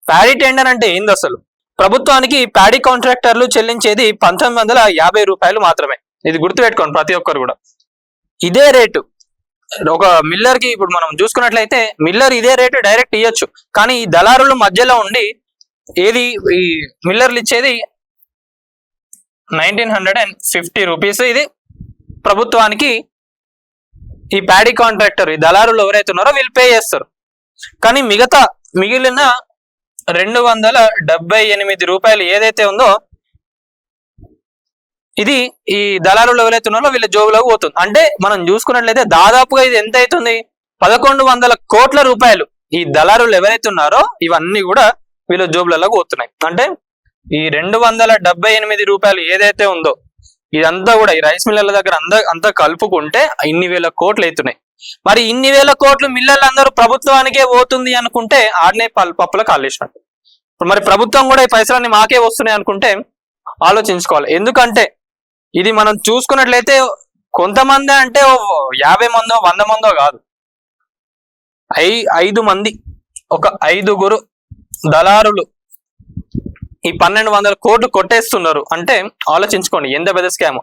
Paddy tender అంటే ఏంది అసలు? ప్రభుత్వానికి ప్యాడీ కాంట్రాక్టర్లు చెల్లించేది 1950 రూపాయలు మాత్రమే. ఇది గుర్తుపెట్టుకోండి ప్రతి ఒక్కరు కూడా. ఇదే రేటు ఒక మిల్లర్ కి ఇప్పుడు మనం చూసుకున్నట్లయితే మిల్లర్ ఇదే రేటు డైరెక్ట్ ఇవ్వచ్చు, కానీ ఈ దళారుల మధ్యలో ఉండి ఏది ఈ మిల్లర్లు ఇచ్చేది 1950 రూపీస్. ఇది ప్రభుత్వానికి ఈ ప్యాడీ కాంట్రాక్టర్ ఈ దళారులు ఎవరైతే ఉన్నారో వీళ్ళు పే చేస్తారు. కానీ మిగిలిన 278 రూపాయలు ఏదైతే ఉందో ఇది ఈ దళారులు ఎవరైతే ఉన్నారో వీళ్ళ జోబులోకి పోతుంది. అంటే మనం చూసుకున్నట్లయితే దాదాపుగా ఇది ఎంత అవుతుంది? 1100 కోట్ల రూపాయలు ఈ దళారులు ఎవరైతే ఉన్నారో ఇవన్నీ కూడా వీళ్ళ జోబులలోకి పోతున్నాయి. అంటే ఈ 278 రూపాయలు ఏదైతే ఉందో ఇదంతా కూడా ఈ రైస్ మిల్లర్ల దగ్గర అంతా కలుపుకుంటే ఇన్ని వేల కోట్లు అవుతున్నాయి. మరి ఇన్ని వేల కోట్లు మిల్లర్లు అందరూ ప్రభుత్వానికే పోతుంది అనుకుంటే ఆడనే పప్పుల కాలేసినట్టు. మరి ప్రభుత్వం కూడా ఈ పైసలన్నీ మాకే వస్తున్నాయి అనుకుంటే ఆలోచించుకోవాలి. ఎందుకంటే ఇది మనం చూసుకున్నట్లయితే కొంతమంది అంటే 50 మందో 100 మందో కాదు, 5 మంది, ఒక 5గురు దళారులు ఈ 1200 కోట్లు కొట్టేస్తున్నారు. అంటే ఆలోచించుకోండి ఎంత పెద్ద స్కామ్.